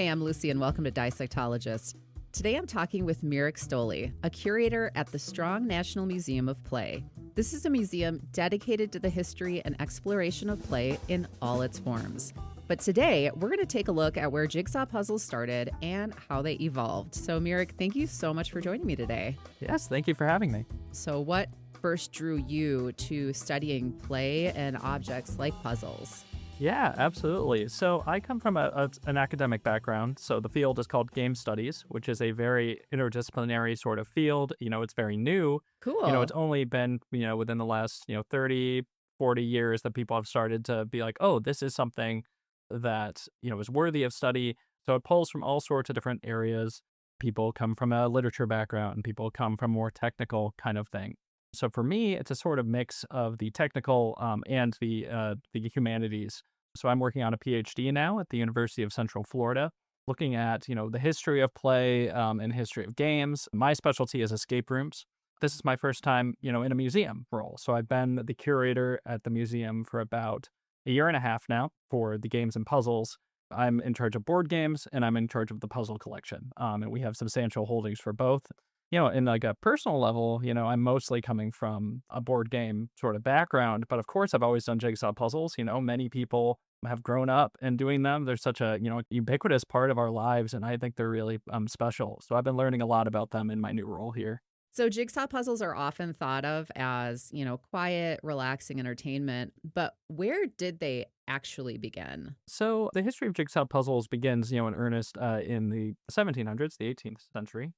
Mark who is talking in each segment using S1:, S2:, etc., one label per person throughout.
S1: Hey, I'm Lucy, and welcome to Dissectologists. Today I'm talking with Mirek Stolee, a curator at the Strong National Museum of Play. This is a museum dedicated to the history and exploration of play in all its forms. But today, we're going to take a look at where jigsaw puzzles started and how they evolved. So, Mirek, thank you so much for joining me today.
S2: Yes, thank you for having me.
S1: So, what first drew you to studying play and objects like puzzles?
S2: Yeah, absolutely. So I come from an academic background. So the field is called game studies, which is a very interdisciplinary sort of field. It's very new.
S1: Cool.
S2: It's only been, within the last, 30, 40 years that people have started to be like, oh, this is something that, is worthy of study. So it pulls from all sorts of different areas. People come from a literature background and people come from more technical kind of thing. So for me, it's a sort of mix of the technical and the humanities. So I'm working on a PhD now at the University of Central Florida, looking at the history of play and history of games. My specialty is escape rooms. This is my first time in a museum role. So I've been the curator at the museum for about a year and a half now for the games and puzzles. I'm in charge of board games and I'm in charge of the puzzle collection. And we have substantial holdings for both. In like a personal level, I'm mostly coming from a board game sort of background, but of course I've always done jigsaw puzzles. Many people have grown up and doing them. They're such a, ubiquitous part of our lives, and I think they're really special. So I've been learning a lot about them in my new role here.
S1: So jigsaw puzzles are often thought of as, quiet, relaxing entertainment, but where did they actually begin?
S2: So the history of jigsaw puzzles begins, in earnest in the 1700s, the 18th century.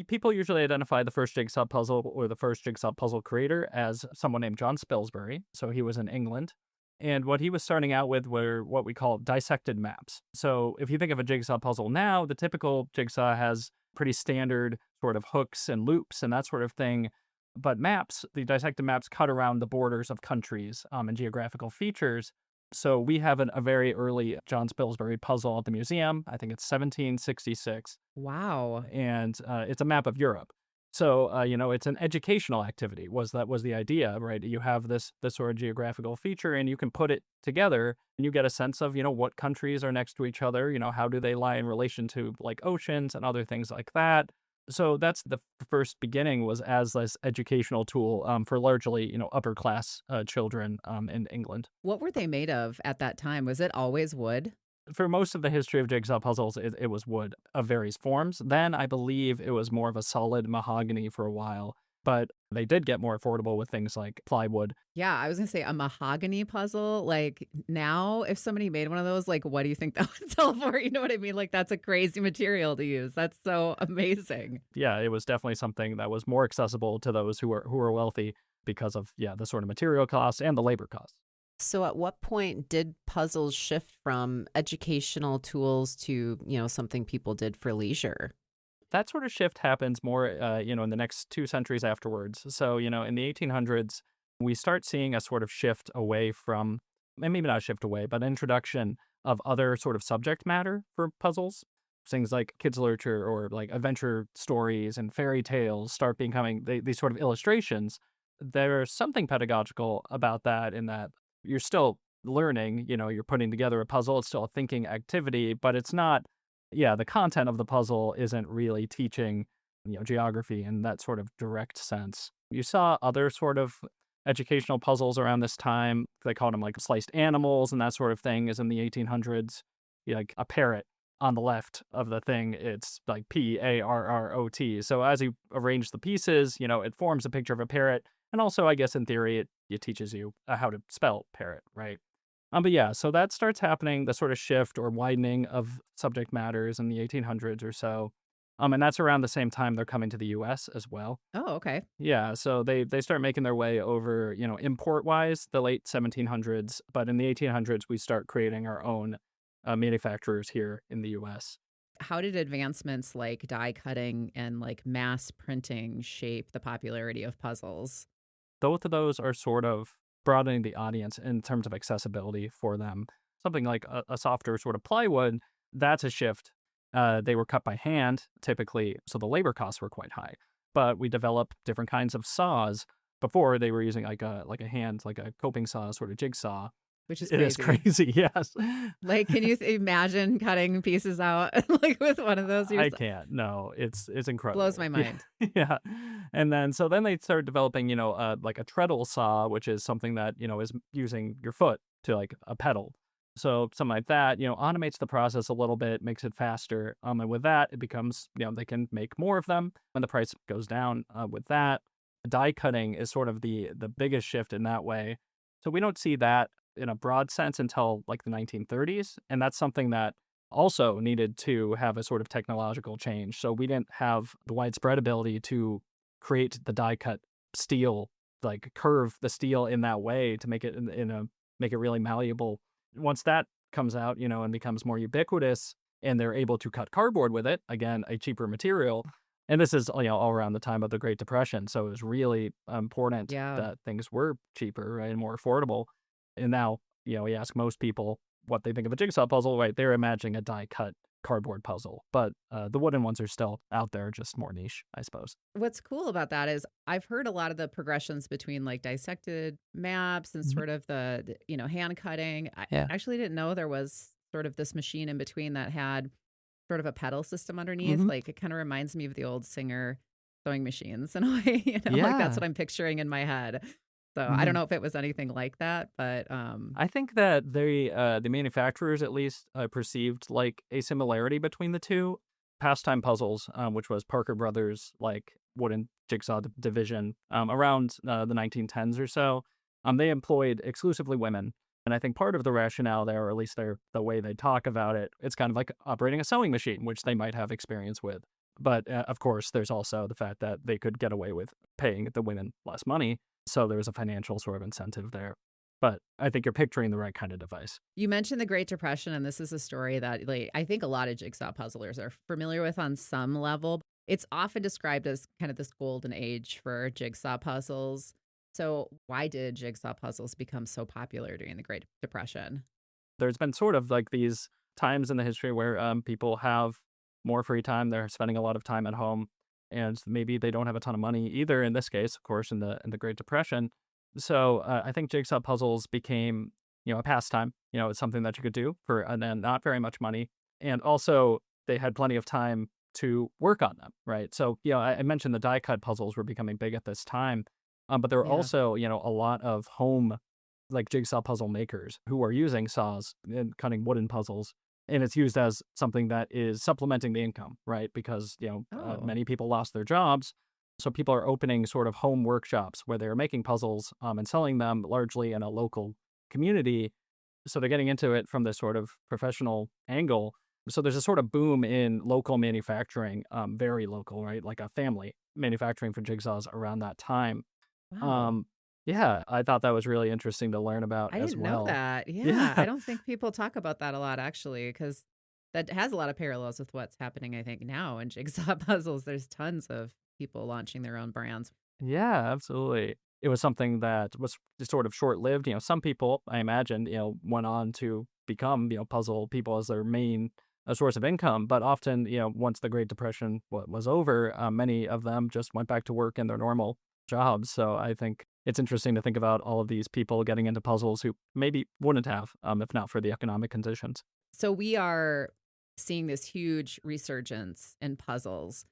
S2: People usually identify the first jigsaw puzzle or the first jigsaw puzzle creator as someone named John Spilsbury. So he was in England. And what he was starting out with were what we call dissected maps. So if you think of a jigsaw puzzle now, the typical jigsaw has pretty standard sort of hooks and loops and that sort of thing. But maps, the dissected maps cut around the borders of countries and geographical features. So we have a very early John Spilsbury puzzle at the museum. I think it's 1766.
S1: Wow.
S2: And it's a map of Europe. So, it's an educational activity was the idea, right? You have this sort of geographical feature and you can put it together and you get a sense of, what countries are next to each other, how do they lie in relation to like oceans and other things like that. So that's the first beginning was as this educational tool for largely, upper class children in England.
S1: What were they made of at that time? Was it always wood?
S2: For most of the history of jigsaw puzzles, it was wood of various forms. Then I believe it was more of a solid mahogany for a while, but they did get more affordable with things like plywood.
S1: Yeah, I was going to say a mahogany puzzle. Like now, if somebody made one of those, like, what do you think that would sell for? You know what I mean? Like, that's a crazy material to use. That's so amazing.
S2: Yeah, it was definitely something that was more accessible to those who were wealthy because of, the sort of material costs and the labor costs.
S3: So at what point did puzzles shift from educational tools to, something people did for leisure?
S2: That sort of shift happens more, in the next 2 centuries afterwards. So, in the 1800s, we start seeing a sort of shift away from, and maybe not a shift away, but introduction of other sort of subject matter for puzzles. Things like kids' literature or like adventure stories and fairy tales start becoming these sort of illustrations. There's something pedagogical about that in that you're still learning, you're putting together a puzzle. It's still a thinking activity, but it's not, the content of the puzzle isn't really teaching, geography in that sort of direct sense. You saw other sort of educational puzzles around this time. They called them like sliced animals and that sort of thing is in the 1800s. Like a parrot on the left of the thing, it's like Parrot. So as you arrange the pieces, it forms a picture of a parrot. And also, I guess in theory, it teaches you how to spell parrot, right? But yeah, so that starts happening, the sort of shift or widening of subject matters in the 1800s or so. And that's around the same time they're coming to the U.S. as well.
S1: Oh, okay.
S2: Yeah, so they start making their way over, import-wise, the late 1700s. But in the 1800s, we start creating our own manufacturers here in the U.S.
S1: How did advancements like die cutting and like mass printing shape the popularity of puzzles?
S2: Both of those are sort of broadening the audience in terms of accessibility for them. Something like a softer sort of plywood, that's a shift. They were cut by hand, typically, so the labor costs were quite high. But we developed different kinds of saws. Before, they were using like a hand, like a coping saw, sort of jigsaw.
S1: which is
S2: It is crazy, yes.
S1: Like, can you imagine cutting pieces out like with one of those?
S2: I can't. No, it's incredible.
S1: Blows my mind.
S2: Yeah. And then they started developing, like a treadle saw, which is something that, is using your foot to like a pedal. So something like that, automates the process a little bit, makes it faster. And with that, it becomes, they can make more of them when the price goes down with that. Die cutting is sort of the biggest shift in that way. So we don't see that in a broad sense until like the 1930s. And that's something that also needed to have a sort of technological change. So we didn't have the widespread ability to create the die cut steel, like curve the steel in that way to make it make it really malleable. Once that comes out, and becomes more ubiquitous, and they're able to cut cardboard with it, again, a cheaper material. And this is, all around the time of the Great Depression. So it was really important that things were cheaper, right, and more affordable. And now, we ask most people what they think of a jigsaw puzzle, right? They're imagining a die-cut cardboard puzzle. But the wooden ones are still out there, just more niche, I suppose.
S1: What's cool about that is I've heard a lot of the progressions between like dissected maps and sort of the hand cutting. I actually didn't know there was sort of this machine in between that had sort of a pedal system underneath. Like it kind of reminds me of the old Singer sewing machines in a way, like that's what I'm picturing in my head. So I don't know if it was anything like that, but
S2: I think that the manufacturers at least perceived like a similarity between the two. Pastime Puzzles, which was Parker Brothers' like wooden jigsaw division, around the 1910s or so, they employed exclusively women. And I think part of the rationale there, or at least the way they talk about it, it's kind of like operating a sewing machine, which they might have experience with. But of course, there's also the fact that they could get away with paying the women less money. So there was a financial sort of incentive there. But I think you're picturing the right kind of device.
S1: You mentioned the Great Depression, and this is a story that I think a lot of jigsaw puzzlers are familiar with on some level. It's often described as kind of this golden age for jigsaw puzzles. So why did jigsaw puzzles become so popular during the Great Depression?
S2: There's been sort of like these times in the history where people have more free time. They're spending a lot of time at home, and maybe they don't have a ton of money either. In this case, of course, in the Great Depression. So I think jigsaw puzzles became, a pastime. It's something that you could do for not very much money, and also they had plenty of time to work on them, right? So I mentioned the die cut puzzles were becoming big at this time, but there were also a lot of home like jigsaw puzzle makers who are using saws and cutting wooden puzzles. And it's used as something that is supplementing the income, right? Because, many people lost their jobs. So people are opening sort of home workshops where they're making puzzles and selling them largely in a local community. So they're getting into it from this sort of professional angle. So there's a sort of boom in local manufacturing, very local, right? Like a family manufacturing for jigsaws around that time.
S1: Wow.
S2: Yeah, I thought that was really interesting to learn about
S1: I
S2: as
S1: didn't
S2: well.
S1: know that. Yeah, I don't think people talk about that a lot, actually, because that has a lot of parallels with what's happening, I think, now in jigsaw puzzles. There's tons of people launching their own brands.
S2: Yeah, absolutely. It was something that was just sort of short-lived. Some people, I imagine, went on to become, puzzle people as their main source of income. But often, once the Great Depression was over, many of them just went back to work in their normal jobs. So I think it's interesting to think about all of these people getting into puzzles who maybe wouldn't have, if not for the economic conditions.
S1: So we are seeing this huge resurgence in puzzles,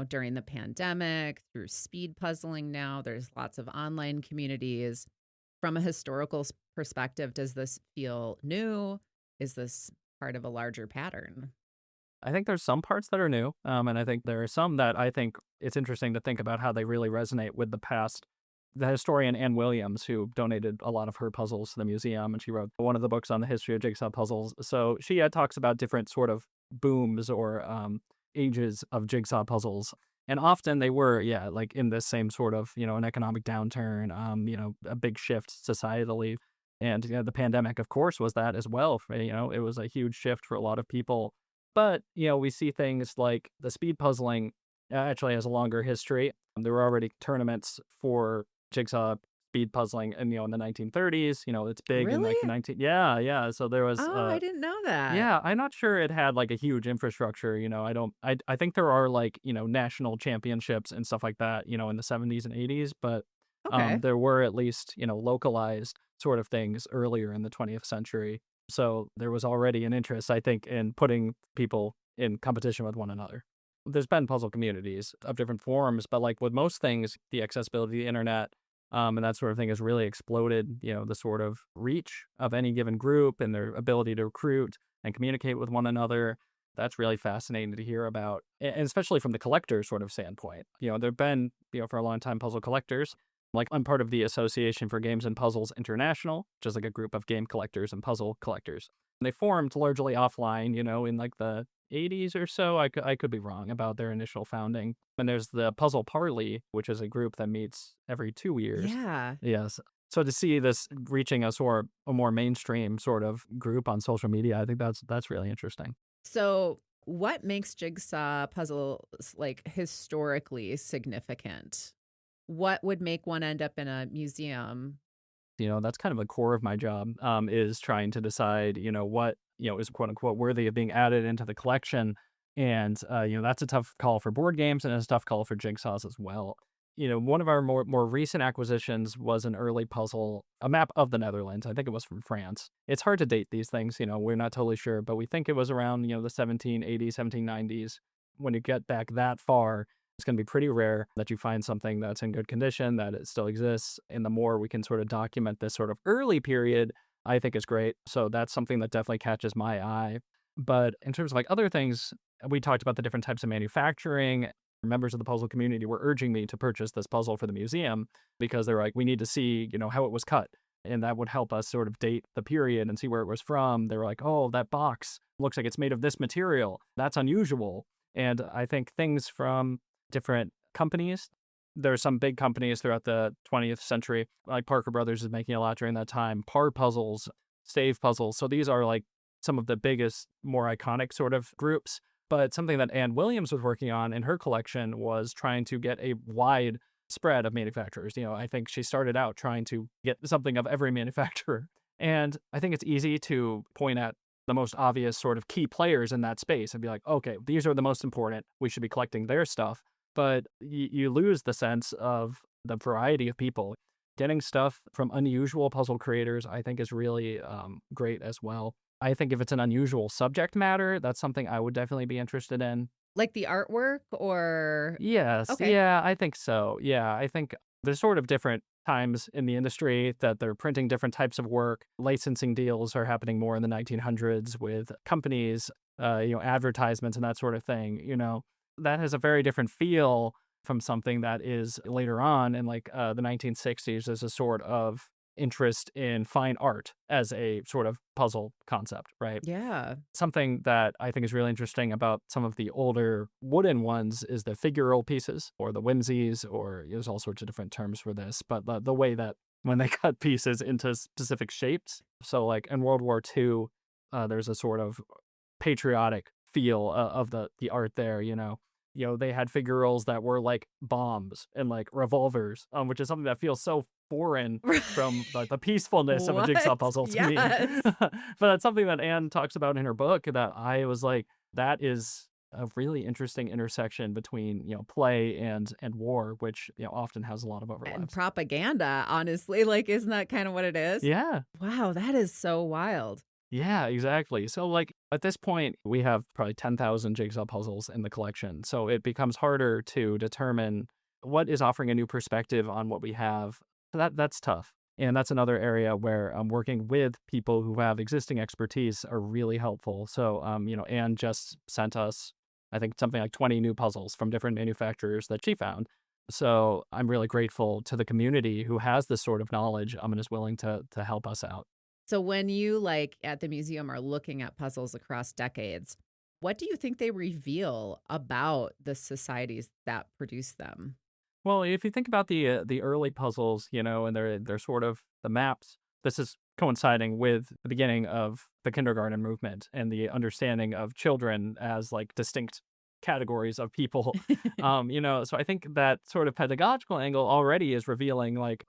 S1: during the pandemic, through speed puzzling now. There's lots of online communities. From a historical perspective, does this feel new? Is this part of a larger pattern?
S2: I think there's some parts that are new, and I think there are some that I think it's interesting to think about how they really resonate with the past. The historian Anne Williams, who donated a lot of her puzzles to the museum, and she wrote one of the books on the history of jigsaw puzzles. So she talks about different sort of booms or ages of jigsaw puzzles. And often they were, like in this same sort of, an economic downturn, a big shift societally. And the pandemic, of course, was that as well. It was a huge shift for a lot of people. But, we see things like the speed puzzling actually has a longer history. There were already tournaments for jigsaw speed puzzling in the 1930s. It's big in like the
S1: Really?
S2: 19 yeah. So there was
S1: Oh, I didn't know that.
S2: yeah, I'm not sure it had like a huge infrastructure. I think there are like, national championships and stuff like that, in the 70s and 80s, but
S1: Okay.
S2: there were at least, localized. sort of things earlier in the 20th century. So there was already an interest, I think, in putting people in competition with one another. There's been puzzle communities of different forms, but like with most things, the accessibility of the internet and that sort of thing has really exploded, the sort of reach of any given group and their ability to recruit and communicate with one another. That's really fascinating to hear about, and especially from the collector sort of standpoint. There've been, for a long time, puzzle collectors. Like, I'm part of the Association for Games and Puzzles International, which is like a group of game collectors and puzzle collectors. And they formed largely offline, in like the 80s or so. I could be wrong about their initial founding. And there's the Puzzle Parley, which is a group that meets every 2 years.
S3: Yeah.
S2: Yes. So to see this reaching a more mainstream sort of group on social media, I think that's really interesting.
S1: So what makes Jigsaw puzzles like historically significant? What would make one end up in a museum?
S2: That's kind of the core of my job, is trying to decide, what, is quote unquote worthy of being added into the collection. And, that's a tough call for board games and it's a tough call for jigsaws as well. One of our more recent acquisitions was an early puzzle, a map of the Netherlands. I think it was from France. It's hard to date these things, we're not totally sure, but we think it was around, the 1780s, 1790s. When you get back that far, it's going to be pretty rare that you find something that's in good condition, that it still exists. And the more we can sort of document this sort of early period, I think is great. So that's something that definitely catches my eye. But in terms of like other things, we talked about the different types of manufacturing. Members of the puzzle community were urging me to purchase this puzzle for the museum because they're like, we need to see, how it was cut. And that would help us sort of date the period and see where it was from. They were like, oh, that box looks like it's made of this material. That's unusual. And I think things from different companies, there's some big companies throughout the 20th century, like Parker Brothers is making a lot during that time, Par Puzzles, Stave Puzzles. So these are like some of the biggest, more iconic sort of groups. But something that Anne Williams was working on in her collection was trying to get a wide spread of manufacturers. I think she started out trying to get something of every manufacturer. And I think it's easy to point at the most obvious sort of key players in that space and be like, okay, these are the most important. We should be collecting their stuff. But you lose the sense of the variety of people. Getting stuff from unusual puzzle creators, I think, is really great as well. I think if it's an unusual subject matter, that's something I would definitely be interested in.
S1: Like the artwork or?
S2: Yes.
S1: Okay.
S2: Yeah, I think so. Yeah, I think there's sort of different times in the industry that they're printing different types of work. Licensing deals are happening more in the 1900s with companies, advertisements and that sort of thing. That has a very different feel from something that is later on in like the 1960s. There's a sort of interest in fine art as a sort of puzzle concept, right?
S1: Yeah.
S2: Something that I think is really interesting about some of the older wooden ones is the figural pieces or the whimsies, or there's all sorts of different terms for this, but the way that when they cut pieces into specific shapes. So like in World War II, there's a sort of patriotic feel of the art there, they had figurals that were like bombs and like revolvers, which is something that feels so foreign from the peacefulness of a jigsaw puzzle to me. But that's something that Anne talks about in her book that I was like, that is a really interesting intersection between, play and war, which, often has a lot of overlaps.
S1: And propaganda, honestly. Like, isn't that kind of what it is?
S2: Yeah.
S1: Wow, that is so wild.
S2: Yeah, exactly. So like at this point, we have probably 10,000 jigsaw puzzles in the collection. So it becomes harder to determine what is offering a new perspective on what we have. That's tough. And that's another area where working with people who have existing expertise are really helpful. So, Anne just sent us, I think, something like 20 new puzzles from different manufacturers that she found. So I'm really grateful to the community who has this sort of knowledge and is willing to help us out.
S1: So when you like at the museum are looking at puzzles across decades, what do you think they reveal about the societies that produce them?
S2: Well, if you think about the early puzzles, and they're sort of the maps, this is coinciding with the beginning of the kindergarten movement and the understanding of children as like distinct categories of people. So I think that sort of pedagogical angle already is revealing like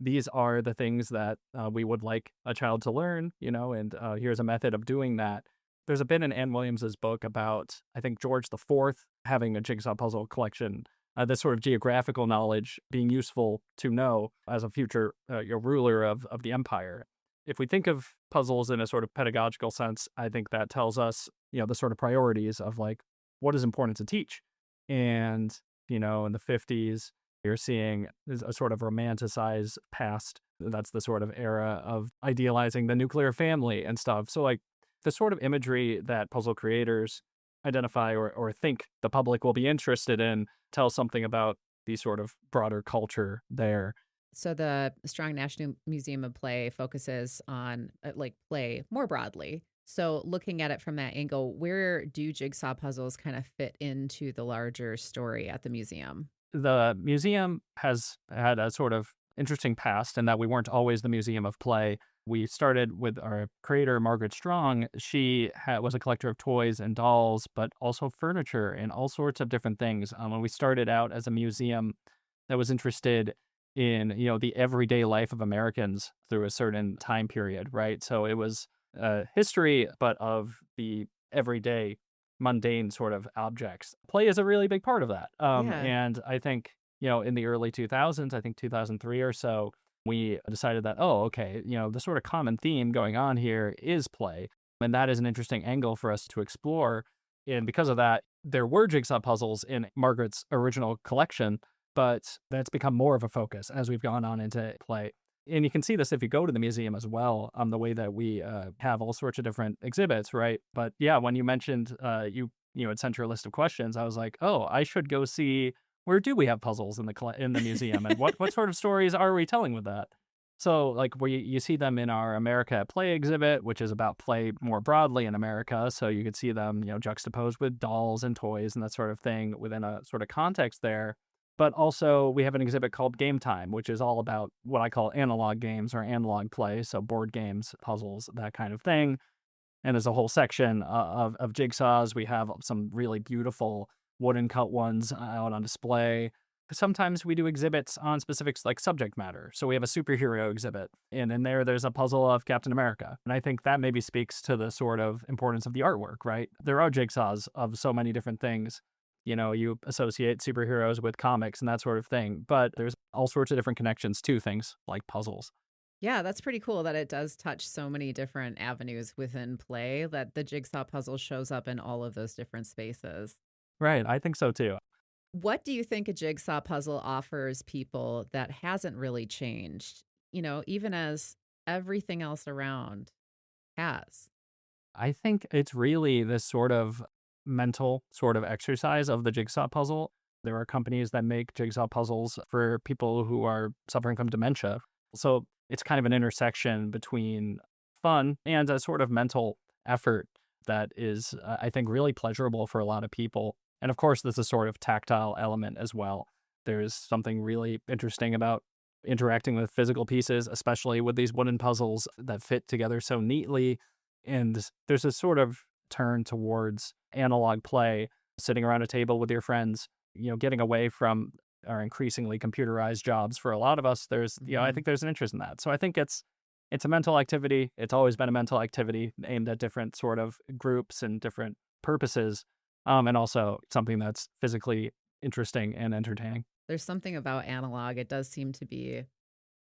S2: these are the things that we would like a child to learn, and here's a method of doing that. There's a bit in Anne Williams's book about, I think, George IV having a jigsaw puzzle collection this sort of geographical knowledge being useful to know as a future ruler of the empire. If we think of puzzles in a sort of pedagogical sense, I think that tells us, the sort of priorities of like what is important to teach. And, in the 50s, you're seeing a sort of romanticized past. That's the sort of era of idealizing the nuclear family and stuff. So like the sort of imagery that puzzle creators identify or think the public will be interested in tells something about the sort of broader culture there.
S1: So the Strong National Museum of Play focuses on like play more broadly. So looking at it from that angle, where do jigsaw puzzles kind of fit into the larger story at the museum?
S2: The museum has had a sort of interesting past in that we weren't always the museum of play. We started with our creator, Margaret Strong. She was a collector of toys and dolls, but also furniture and all sorts of different things. When we started out as a museum that was interested in, the everyday life of Americans through a certain time period, right? So it was history, but of the everyday mundane sort of objects. Play is a really big part of that.
S1: Yeah.
S2: And I think, in the early 2000s, I think 2003 or so, we decided that, oh, okay, the sort of common theme going on here is play. And that is an interesting angle for us to explore. And because of that, there were jigsaw puzzles in Margaret's original collection, but that's become more of a focus as we've gone on into play. And you can see this if you go to the museum as well, the way that we have all sorts of different exhibits, right? But yeah, when you mentioned you had sent your list of questions, I was like, oh, I should go see where do we have puzzles in the museum, and what sort of stories are we telling with that? So like where you see them in our America at Play exhibit, which is about play more broadly in America. So you could see them, juxtaposed with dolls and toys and that sort of thing within a sort of context there. But also we have an exhibit called Game Time, which is all about what I call analog games or analog play. So board games, puzzles, that kind of thing. And there's a whole section of jigsaws. We have some really beautiful wooden cut ones out on display. Sometimes we do exhibits on specific like subject matter. So we have a superhero exhibit, and in there's a puzzle of Captain America. And I think that maybe speaks to the sort of importance of the artwork, right? There are jigsaws of so many different things. You associate superheroes with comics and that sort of thing, but there's all sorts of different connections to things like puzzles.
S1: Yeah, that's pretty cool that it does touch so many different avenues within play, that the jigsaw puzzle shows up in all of those different spaces.
S2: Right, I think so too.
S1: What do you think a jigsaw puzzle offers people that hasn't really changed, even as everything else around has?
S2: I think it's really this sort of mental sort of exercise of the jigsaw puzzle. There are companies that make jigsaw puzzles for people who are suffering from dementia. So it's kind of an intersection between fun and a sort of mental effort that is, I think, really pleasurable for a lot of people. And of course, there's a sort of tactile element as well. There's something really interesting about interacting with physical pieces, especially with these wooden puzzles that fit together so neatly. And there's a sort of turn towards analog play, sitting around a table with your friends, getting away from our increasingly computerized jobs. For a lot of us, there's, I think there's an interest in that. So I think it's a mental activity. It's always been a mental activity aimed at different sort of groups and different purposes. And also something that's physically interesting and entertaining.
S1: There's something about analog. It does seem to be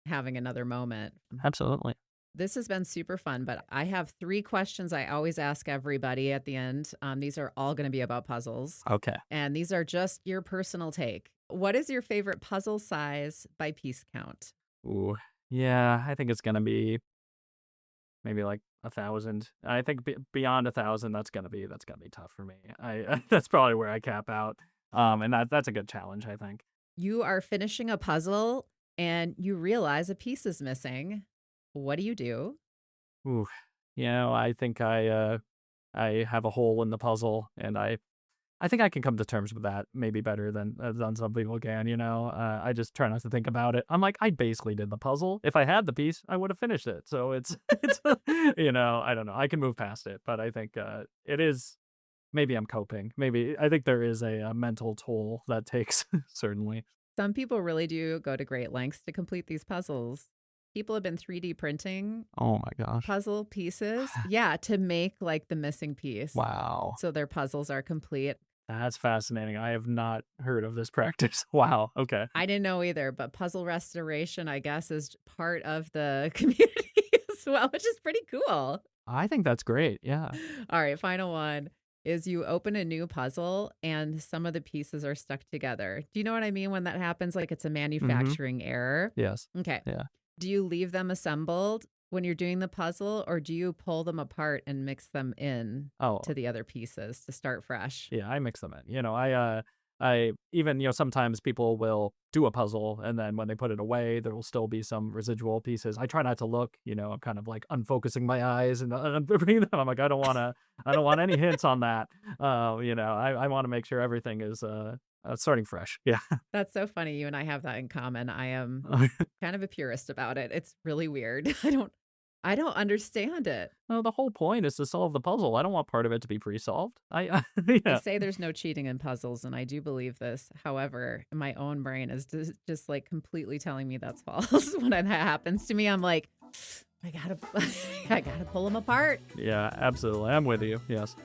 S1: having another moment.
S2: Absolutely.
S1: This has been super fun, but I have 3 questions I always ask everybody at the end. These are all going to be about puzzles.
S2: Okay.
S1: And these are just your personal take. What is your favorite puzzle size by piece count?
S2: Ooh, yeah, I think it's going to be maybe like 1,000. I think beyond 1,000, that's gonna be tough for me. I that's probably where I cap out. And that's a good challenge, I think.
S1: You are finishing a puzzle and you realize a piece is missing. What do you do?
S2: Ooh, I think I have a hole in the puzzle, and I think I can come to terms with that maybe better than some people can. I just try not to think about it. I'm like, I basically did the puzzle. If I had the piece, I would have finished it. So it's I don't know. I can move past it, but I think it is. Maybe I'm coping. Maybe I think there is a mental toll that takes certainly.
S1: Some people really do go to great lengths to complete these puzzles. People have been 3D printing
S2: Oh my gosh.
S1: puzzle pieces. Yeah, to make like the missing piece.
S2: Wow.
S1: So their puzzles are complete.
S2: That's fascinating. I have not heard of this practice. Wow. Okay.
S1: I didn't know either, but puzzle restoration, I guess, is part of the community as well, which is pretty cool.
S2: I think that's great. Yeah.
S1: All right, final one is you open a new puzzle and some of the pieces are stuck together. Do you know what I mean when that happens? Like it's a manufacturing error.
S2: Yes.
S1: Okay.
S2: Yeah.
S1: Do you leave them assembled when you're doing the puzzle, or do you pull them apart and mix them in
S2: Oh,
S1: to the other pieces to start fresh?
S2: yeah. I mix them in. I even, sometimes people will do a puzzle and then when they put it away, there will still be some residual pieces. I try not to look, I'm kind of like unfocusing my eyes and bringing them. I'm like, I don't want any hints on that. I want to make sure everything is starting fresh. Yeah.
S1: That's so funny. You and I have that in common. I am kind of a purist about it. It's really weird. I don't understand it.
S2: No, the whole point is to solve the puzzle. I don't want part of it to be pre-solved.
S1: They
S2: Yeah.
S1: say there's no cheating in puzzles, and I do believe this. However, my own brain is just like completely telling me that's false. When that happens to me, I'm like, I gotta, I gotta pull them apart.
S2: Yeah, absolutely. I'm with you. Yes.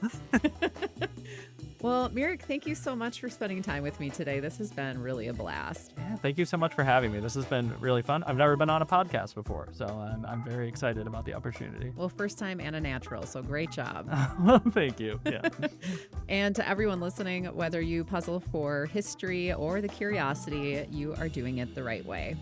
S1: Well, Mirek, thank you so much for spending time with me today. This has been really a blast.
S2: Yeah, thank you so much for having me. This has been really fun. I've never been on a podcast before, so I'm very excited about the opportunity.
S1: Well, first time and a natural, so great job.
S2: Thank you. Yeah.
S1: And to everyone listening, whether you puzzle for history or the curiosity, you are doing it the right way.